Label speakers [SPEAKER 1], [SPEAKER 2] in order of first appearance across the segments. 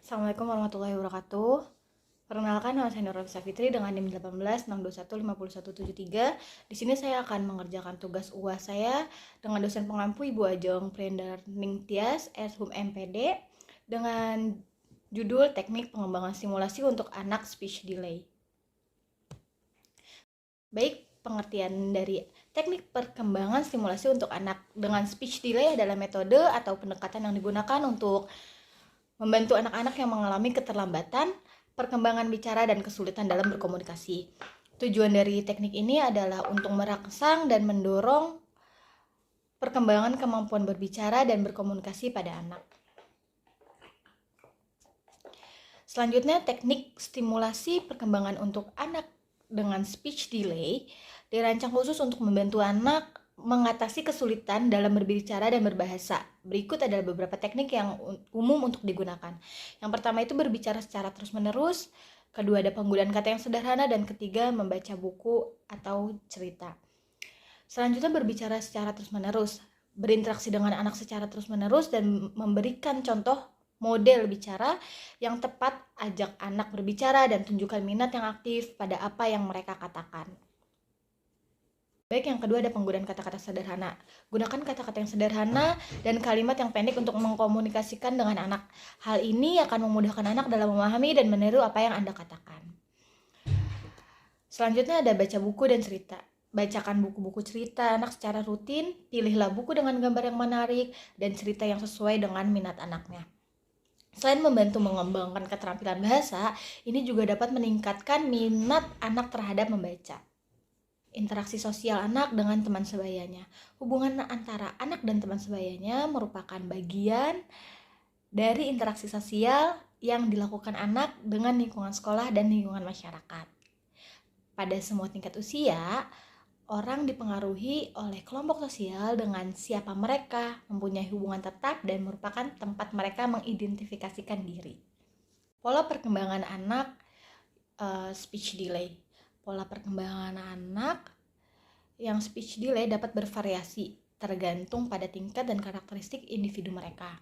[SPEAKER 1] Assalamualaikum warahmatullahi wabarakatuh. Perkenalkan, nama saya Nurul Fitri dengan NIM 1862151173. Di sini saya akan mengerjakan tugas UAS saya dengan dosen pengampu Ibu Ajeng Priendar Ningtyas, S.Hum MPD, dengan judul Teknik Pengembangan Simulasi untuk Anak Speech Delay. Baik, pengertian dari teknik perkembangan stimulasi untuk anak dengan speech delay adalah metode atau pendekatan yang digunakan untuk membantu anak-anak yang mengalami keterlambatan perkembangan bicara dan kesulitan dalam berkomunikasi. Tujuan dari teknik ini adalah untuk merangsang dan mendorong perkembangan kemampuan berbicara dan berkomunikasi pada anak. Selanjutnya, teknik stimulasi perkembangan untuk anak dengan speech delay dirancang khusus untuk membantu anak mengatasi kesulitan dalam berbicara dan berbahasa. Berikut adalah beberapa teknik yang umum untuk digunakan. Yang pertama itu berbicara secara terus-menerus, kedua ada penggunaan kata yang sederhana, dan ketiga membaca buku atau cerita. Selanjutnya berbicara secara terus-menerus, berinteraksi dengan anak secara terus-menerus dan memberikan contoh model bicara yang tepat, ajak anak berbicara dan tunjukkan minat yang aktif pada apa yang mereka katakan. Baik, yang kedua ada penggunaan kata-kata sederhana. Gunakan kata-kata yang sederhana dan kalimat yang pendek untuk mengkomunikasikan dengan anak. Hal ini akan memudahkan anak dalam memahami dan meniru apa yang Anda katakan. Selanjutnya ada baca buku dan cerita. Bacakan buku-buku cerita anak secara rutin, pilihlah buku dengan gambar yang menarik dan cerita yang sesuai dengan minat anaknya. Selain membantu mengembangkan keterampilan bahasa, ini juga dapat meningkatkan minat anak terhadap membaca. Interaksi sosial anak dengan teman sebayanya. Hubungan antara anak dan teman sebayanya merupakan bagian dari interaksi sosial yang dilakukan anak dengan lingkungan sekolah dan lingkungan masyarakat. Pada semua tingkat usia, orang dipengaruhi oleh kelompok sosial dengan siapa mereka, mempunyai hubungan tetap, dan merupakan tempat mereka mengidentifikasikan diri. Pola perkembangan anak speech delay. Pola perkembangan anak yang speech delay dapat bervariasi tergantung pada tingkat dan karakteristik individu mereka.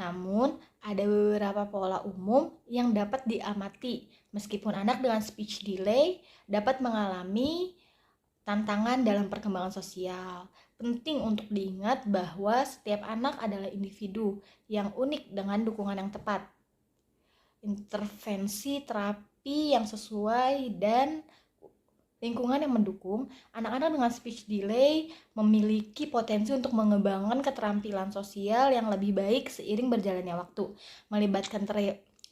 [SPEAKER 1] Namun, ada beberapa pola umum yang dapat diamati meskipun anak dengan speech delay dapat mengalami tantangan dalam perkembangan sosial. Penting untuk diingat bahwa setiap anak adalah individu yang unik dengan dukungan yang tepat, intervensi terapi yang sesuai, dan lingkungan yang mendukung. Anak-anak dengan speech delay memiliki potensi untuk mengembangkan keterampilan sosial yang lebih baik seiring berjalannya waktu,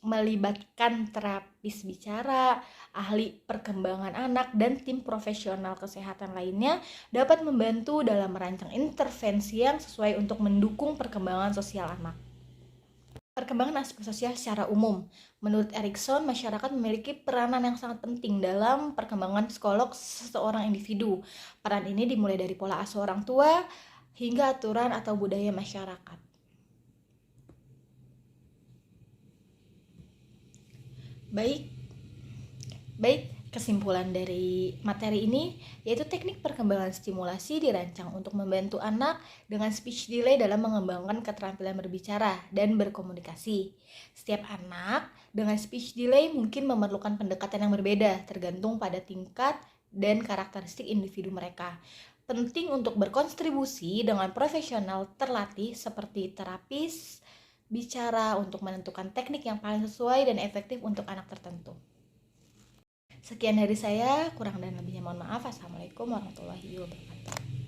[SPEAKER 1] melibatkan terapis bicara, ahli perkembangan anak, dan tim profesional kesehatan lainnya dapat membantu dalam merancang intervensi yang sesuai untuk mendukung perkembangan sosial anak. Perkembangan aspek sosial secara umum. Menurut Erikson, masyarakat memiliki peranan yang sangat penting dalam perkembangan psikolog seseorang individu. Peran ini dimulai dari pola asuh orang tua hingga aturan atau budaya masyarakat. Baik, kesimpulan dari materi ini yaitu teknik perkembangan stimulasi dirancang untuk membantu anak dengan speech delay dalam mengembangkan keterampilan berbicara dan berkomunikasi. Setiap anak dengan speech delay mungkin memerlukan pendekatan yang berbeda tergantung pada tingkat dan karakteristik individu mereka. Penting untuk berkontribusi dengan profesional terlatih seperti terapis bicara untuk menentukan teknik yang paling sesuai dan efektif untuk anak tertentu. Sekian dari saya, kurang dan lebihnya mohon maaf. Assalamualaikum warahmatullahi wabarakatuh.